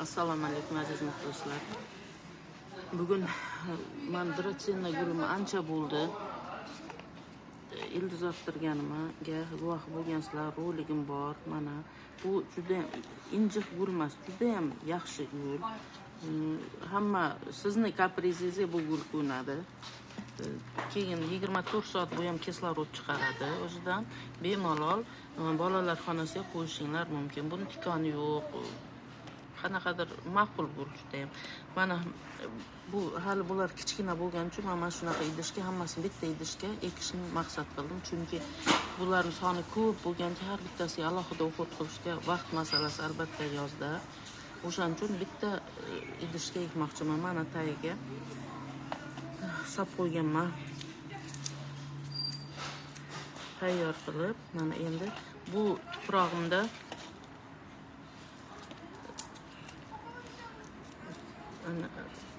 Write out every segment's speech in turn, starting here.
Assalomu alaykum aziz muxlislar. Bugun men Dracenna gulim ancha bo'ldi. Ildiz ottirganimga guvoh bo'lgansizlar, roligim bor. Mana bu juda injiq gul emas, juda ham yaxshi gul. Hamma sizni kaprizingizga bu gul ko'nadi. Keyin 24 soat bu ham kislorod chiqaradi. O'zidan bemalol bolalar xonasiga qo'yishinglar mumkin. Buni tikoni yo'q. Qanaqadir ma'qul gul juda ham. Mana bu hali bular kichkina bo'lgani uchun men shunaqa idishga hammasini bitta idishga ekishni maqsad qildim. Chunki bularning soni ko'p bo'lganki har bittasiga alohida o'qit qilishga vaqt masalasi albatta yozda. O'shaning uchun bitta idishga ekmoqchiman. Mana tagiga sap qo'yganman. Tayyor qilib, mana endi bu tuprog'imda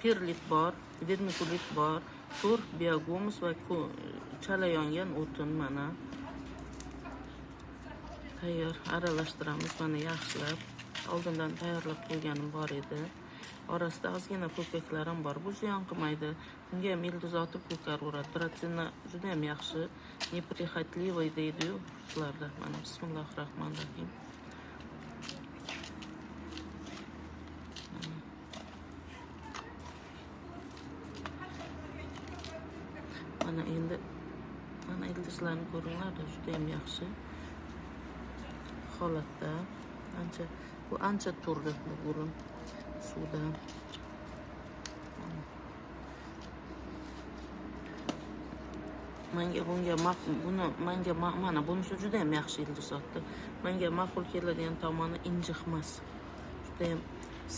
perlit bor, vermikulit bor, tur, biogomus va chala yongan o'tin mana tayyor aralashtiramiz. Mana yaxshilab oldindan tayyorlab qo'yganim bor edi. Orasida ozgina ko'kaklar ham bor. Bu ziyon qilmaydi. Bunga ham ildiz otib ko'karaveradi. Dracenna juda ham yaxshi, neprihotливый deydi-yu ruslarda. Mana bismillahirrohmanirrohim. Mana endi mana ildizlarni ko'ringlar, juda ham yaxshi holatda. Bu ancha turdi bu gulim suvda. Mana bunisi juda ham yaxshi ildiz otdi. Menga ma'qul keladigan tomoni injiq emas. Juda ham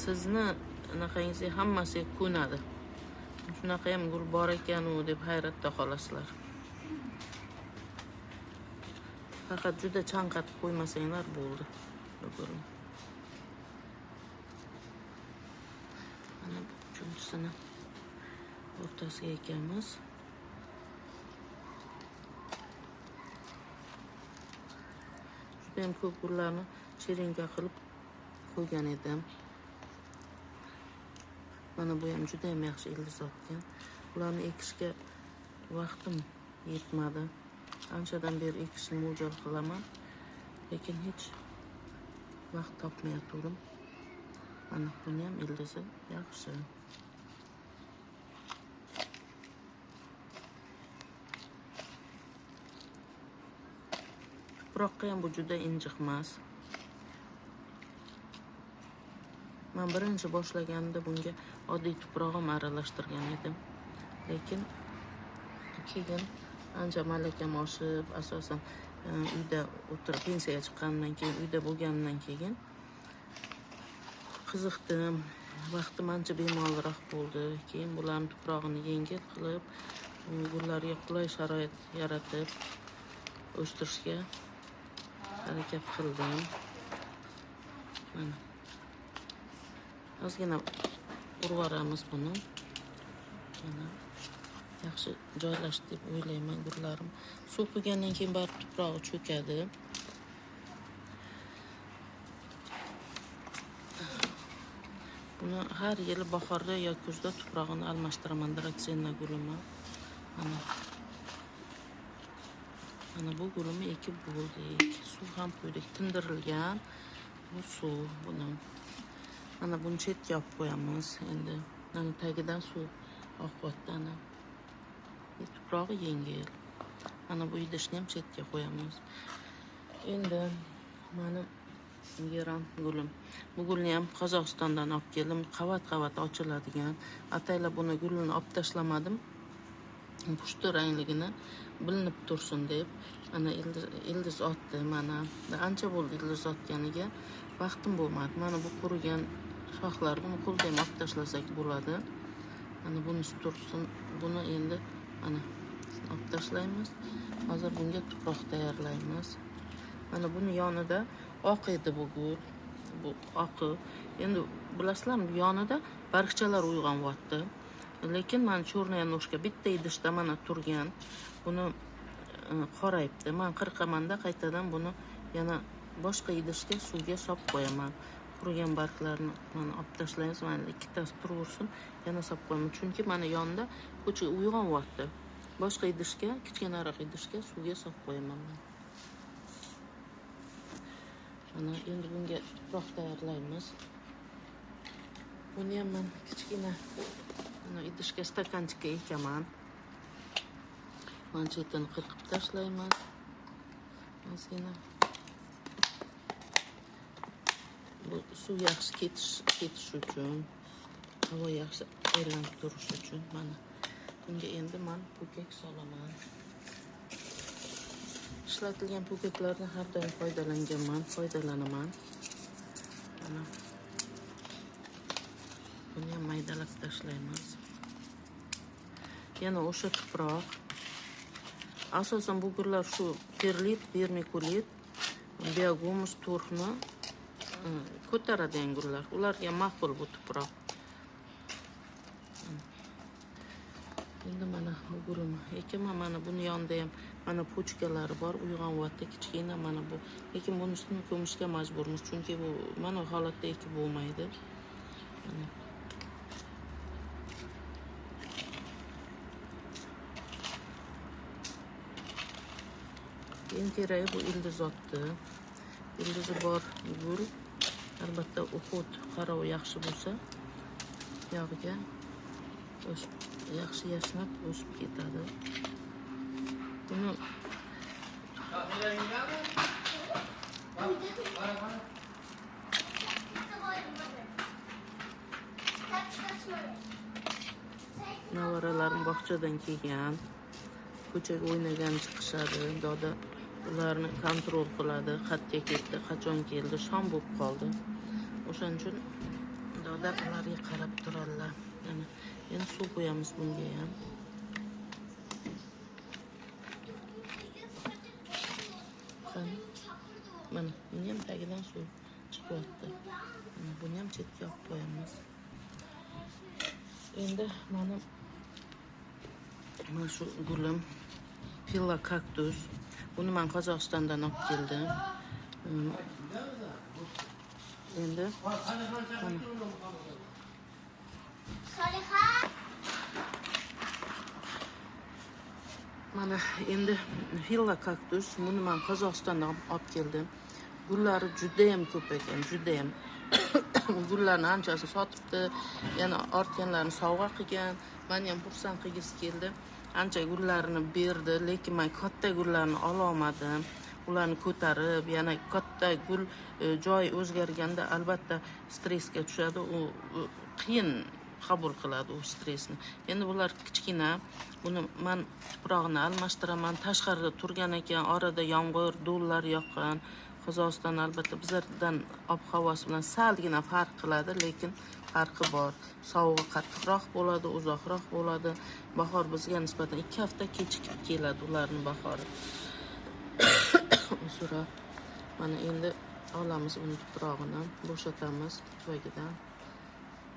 sizni anaqangizga hammasiga ko'nadi. Shunaqa ham gul bor ekan-u deb hayratda qolasizlar. Faqat juda chanqatib qo'ymasanglar bo'ldi. Mana uchinchisini o'rtasiga ekamiz. Juda ham ko'p gullarni cherinka qilib qo'ygan edim. Mana bu ham juda ham yaxshi ildiz otgan. Ularni ekishga vaqtim yetmadi. Anchadan beri ekishni mo'ljal qilaman, lekin hech vaqt topmayaptim. Mana buni ham ildizi yaxshi. Tuproqqa ham bu juda injiq emas. Men birinchi boshlaganimda bunga oddiy tuproq ham aralashtirgan edim. Lekin keyin ancha malakam oshib, asosan uyda o'tirib pensiyaga chiqqandan keyin, uyda bo'lgandan keyin qiziqdim. Vaqtim ancha bemalolroq bo'ldi. Keyin bularni tuprog'ini yengil qilib, gullarga qulay sharoit yaratib o'stirishga harakat qildim. Mana ozgina urvaramiz buni. Mana yaxshi joylashdi deb o'ylayman gullarim. Suv quygandan keyin baribir tuprog'i cho'kadi. Buni har yili bahorda yoki kuzda tuprog'ini almashtiraman Dracenna gulimi. Mana bu gulimi ekib bo'ldik. Suv ham quydik, tindirilgan bu suv buni. Mana buni chetga olib qo'yamiz. Endi mana tagidan suv oqyapti. Tuprog'i yengil. Mana bu idishni ham chetga qo'yamiz. Endi mana Geran gulim. Bu gulni ham Qozog'istondan olib keldim. Qavat-qavat ochiladigan. Ataylab buni gulini olib tashlamadim. Pushti rangligini bilinib tursin deb. Mana ildiz otdi. Mana ancha bo'ldi ildiz otganiga. Vaqtim bo'lmadi. Mana bu qurigan shoxlar, buni qo'lda ham olib tashlasak bo'ladi. Mana bunisi tursin. Buni endi mana olib tashlaymiz. Hozir bunga tuproq tayyorlaymiz. Mana buni yonida oq edi bu gul. Bu oqi. Endi bilasizlarmi, bu yonida bariqchalar uyg'onyapti. Lekin men cho'rnaya noshka bitta idishda mana turgan. Buni qorayibdi. Men qirqamanda qaytadan buni yana boshqa idishga suvga solib qo'yaman. qurigan barglarni mana olib tashlaymiz. Mana ikkitasi turaversin, yana solib qo'yaman. Chunki mana yonda ko'cha uyg'onyapti. Boshqa idishga, kichkinaroq idishga suvga solib qo'yaman. Mana endi bunga tuproq tayyorlaymiz. Buni ham men kichkina mana idishga stakanchikka ekaman. Mana chetini qirqib tashlaymiz. Ozgina bu suv yaxshi ketish uchun, havo yaxshi aylanib turishi uchun mana bunga endi men po'kak solaman. Ishlatilgan po'kaklardan har doim foydalanaman. Mana buni ham maydalab tashlaymiz. Yana o'sha tuproq. Asosan bu gullar shu perlit, vermikulit, biogumus turxni ko'taradigan gullar. Ularga ma'qul bu tuproq. Endi mana bu gulni ekaman. Mana buni yonida ham mana pochkalari bor, uyg'onyapti kichkina mana bu. Lekin buni ustini ko'mishga majburmiz, chunki bu mana holatda ekib bo'lmaydi. Mana eng keragi bu ildizotdi. Ildizi bor gul. Albatta o'xut qarov yaxshi bo'lsa, yog'iga yaxshi yashnab o'sib ketadi. Buni nevaralarim bog'chadan kelgan, ko'chaga o'ynagan chiqishadi. Doda ularni kontrol qiladi. Qayerga ketdi, qachon keldi, shom bo'lib qoldi. O'shaning uchun doda ularga qarab turadilar. Mana endi suv qo'yamiz bunga ham. Mana buni ham tagidan suv chiqyapti. Buni ham chetga olib qo'yamiz. Endi mana shu gulim Pilla kaktus. Buni men Qozog'istondan olib keldim. Endi mana endi Pilla kaktus. Buni men Qozog'istondan olib keldim. Gullari juda ham ko'p ekan, juda ham. Gullarni anchasi sotibdi, yana ortganlarni sovg'a qilgan. Men ham xursand qilgisi keldi. Ancha gullarini berdi, lekin men katta gullarni ola olmadim. Ularni ko'tarib, yana katta gul joy o'zgarganda albatta stressga tushadi. U qiyin qabul qiladi u stressni. Endi bular kichkina. Buni men tuprog'ini almashtiraman. Tashqarida turgan ekan, orada yomg'ir, do'llar yoqqan. Qozog'iston albatta bizlardan ob-havosi bilan salgina farq qiladi, lekin farqi bor. Sovug'i qattiqroq bo'ladi, uzoqroq bo'ladi. Bahor bizga nisbatan 2 hafta kechikib keladi ularning bahori. Uzra. Mana endi olamiz uni tuprog'ini, bo'shatamiz tuvagidan.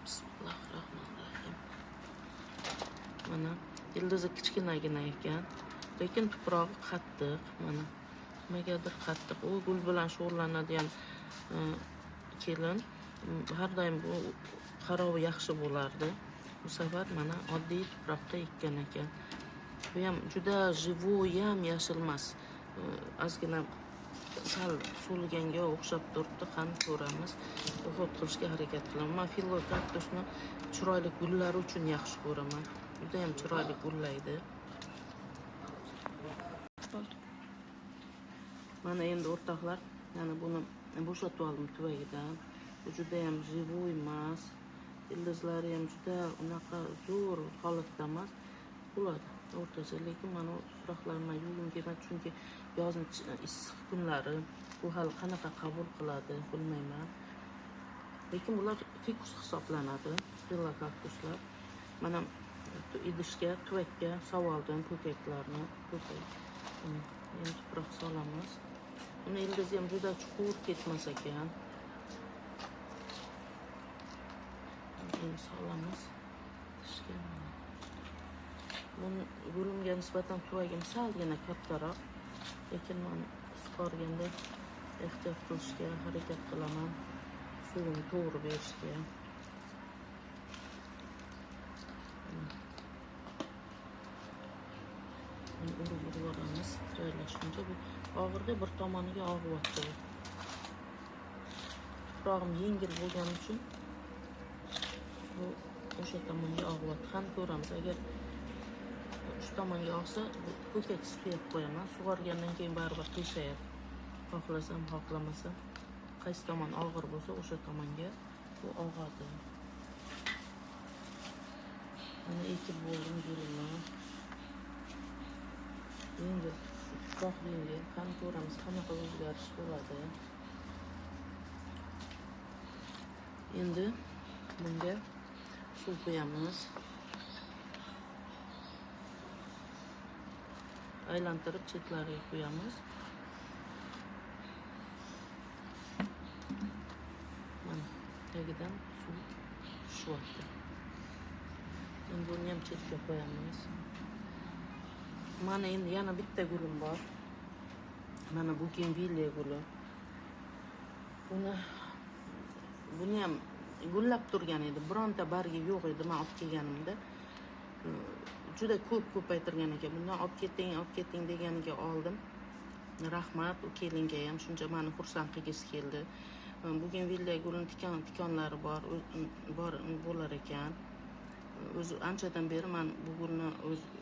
Bismillahirrohmanirrohim. Mana ildizi kichkinagina ekan, lekin tuprog'i qattiq. Mana nimagadir qattiq. U gul bilan shug'ullanadigan kelin har doim bu qarovi yaxshi bo'lardi. Bu safar mana oddiy tuproqda ekkan ekan. Bu ham juda живой ham yashilmas. Ozgina sal so'lganga o'xshab turibdi. Qani ko'ramiz. O'xot qilishga harakat qilaman. Men Pilla kaktusni chiroyli gullari uchun yaxshi ko'raman. Juda ham chiroyli gullaydi. Mana endi o'rtoqlar, yana buni bo'shatib oldim tuvagidan. Bu juda ham живой emas. Ildizlari ham juda unaqa zo'r holatda emas. Bo'ladi o'rtacha, lekin mana tuproqlarni yuvgim kelmadi, chunki yozning issiq kunlari bu hali qanaqa qabul qiladi bilmayman. Lekin bular fikus hisoblanadi, Pilla kaktuslar. Mana idishga, tuvakka savoldim po'kaklarni. Endi tuproq solamiz. Uni ildizi ham juda chuqur ketmas ekan. Endi solamiz. Buni gulimga nisbatan tuvagim salgina kattaroq, lekin men sug'organda ehtiyot qilishga harakat qilaman. suvini to'g'ri berishga. Urib olamiz joylashguncha. Bu og'irga bir tomoniga og'iyapti. Tuprog'im yengil bo'lgani uchun bu o'sha tomonga og'iyapti. Ham ko'ramiz, agar shu tomonga og'sa, ko'kak suyab qo'yaman. Sug'organdan keyin baribir qiyshayadi. Xohlasam, xohlamasam, qaysi tomon og'ir bo'lsa, o'sha tomonga bu og'adi. Mana ekib bo'ldim gulimni. Yengil, tuproq yengil. Ham ko'ramiz, qanaqa o'zgarish bo'ladi. Endi bunga suv qo'yamiz. Aylantirib chetlariga qo'yamiz. Mana tagidan suv tushyapti. Endi buni ham chetga qo'yamiz. Mana endi yana bitta gulim bor. Mana bugenvilya guli. Buni ham gullab turgan edi. Bironta bargi yo'q edi men olib kelganimda. Juda ko'p ko'paytirgan ekan. Bundan olib keting deganiga oldim. Rahmat, u kelinga ham shuncha meni xursand qilgisi keldi. Bugenvilya gulini tikonlari bo'lar ekan. O'zi anchadan beri men bu gulni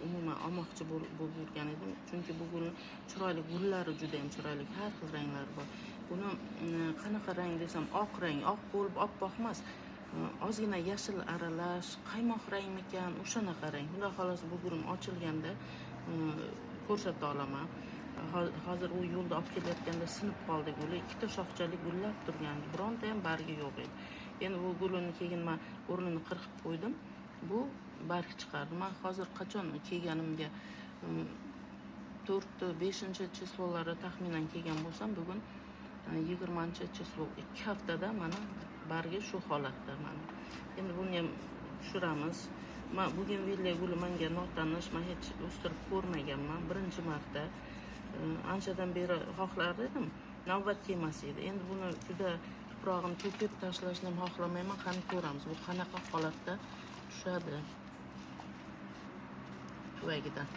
umuman olmoqchi bo'lib yurgan edim. Chunki bu gulning chiroyli gullari juda ham chiroyli, har xil ranglari bor. Buni qanaqa rang desam, oq rang, oq bo'lib oppoq emas. Ozgina yashil aralash, qaymoq rangmikan, o'shanaqa rang. Xudo xolos bu gulim ochilganda ko'rsata olaman. Hozir u yo'lda olib kelayotganda sinib qoldi guli. Ikkita shoxchali gullab turgan, bironta ham bargi yo'q edi. Endi bu gulini keyin men o'rnini qirqib qo'ydim. Bu barg chiqardi. Men hozir qachon kelganimga 4-5-chislolari taxminan kelgan bo'lsam, bugun 20-chislo, 2 haftada mana bargi shu holatda mana. Endi buni ham tushiramiz. Men bugenvilya guli menga notanish, men hech o'stirib ko'rmaganman, birinchi marta. Anchadan beri xohlar edim, navbat kelmas edi. Endi buni juda tuprog'ini to'kib tashlashni ham xohlamayman. Qani ko'ramiz, bu qanaqa holatda tushadi tuvagidan.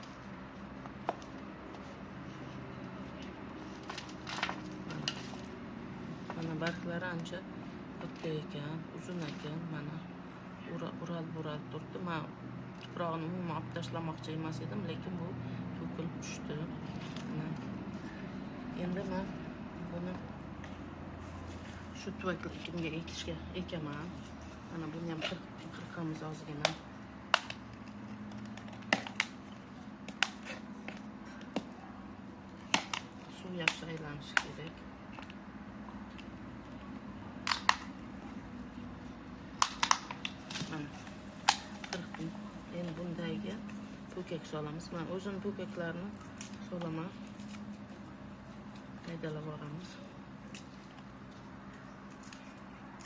Mana barglari ancha katta ekan, uzun ekan. Mana uralib turibdi. Men tuprog'ini umuman olib tashlamoqchi emas edim, lekin bu to'kilib tushdi. Endi men buni shu tuvakimga ekaman. Mana buni ham qirqamiz ozgina. Suv yaxshi aylanishi kerak. Mana qirqdim. Endi bundagiga po'kak solamiz. Men o'zim po'kaklarni solaman. Haydalab boramiz.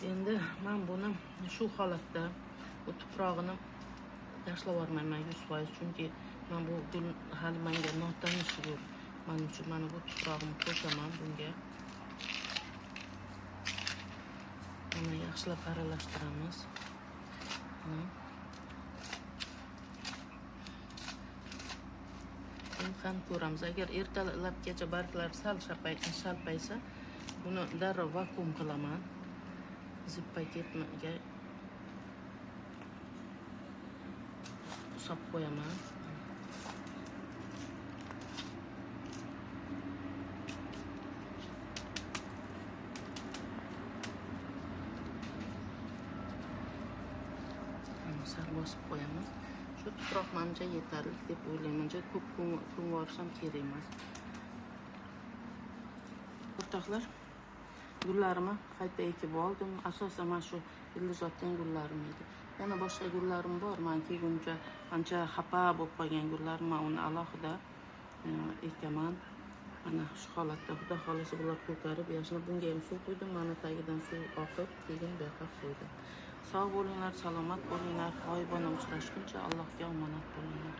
Endi men buni shu holatda bu tuprog'ini tashlab yubormayman 100%, chunki men bu gul hali menga notanish gul. Men uchun mana bu tuprog'imni qo'shaman bunga. Mana yaxshilab aralashtiramiz. Ham ko'ramiz. Agar ertalabgacha barglar sal shalpaysa, buni darrov vakuum qilaman. Zip paketga solib qo'yaman. Sal bosib qo'yamiz. Shu tuproq menimcha yetarli deb o'ylayman. Ko'p ko'mirish ham kerak emas. O'rtoqlar, gullarimni qayta ekib oldim. Asosan mana shu Ildizotning gullarim edi. Yana boshqa gullarim bor. Men kelguncha ancha xafa bo'lib qolgan gullarim, men uni alohida ekaman. Mana shu holatda xudo xolasa bular ko'karib, yashna bunga ham suv qo'ydim. Mana tagidan suv oqib, keyin bu yoqqa qo'ydim. Sog' bo'linglar, salomat bo'linglar. Oyibona uchrashguncha Allohga omonat bo'linglar.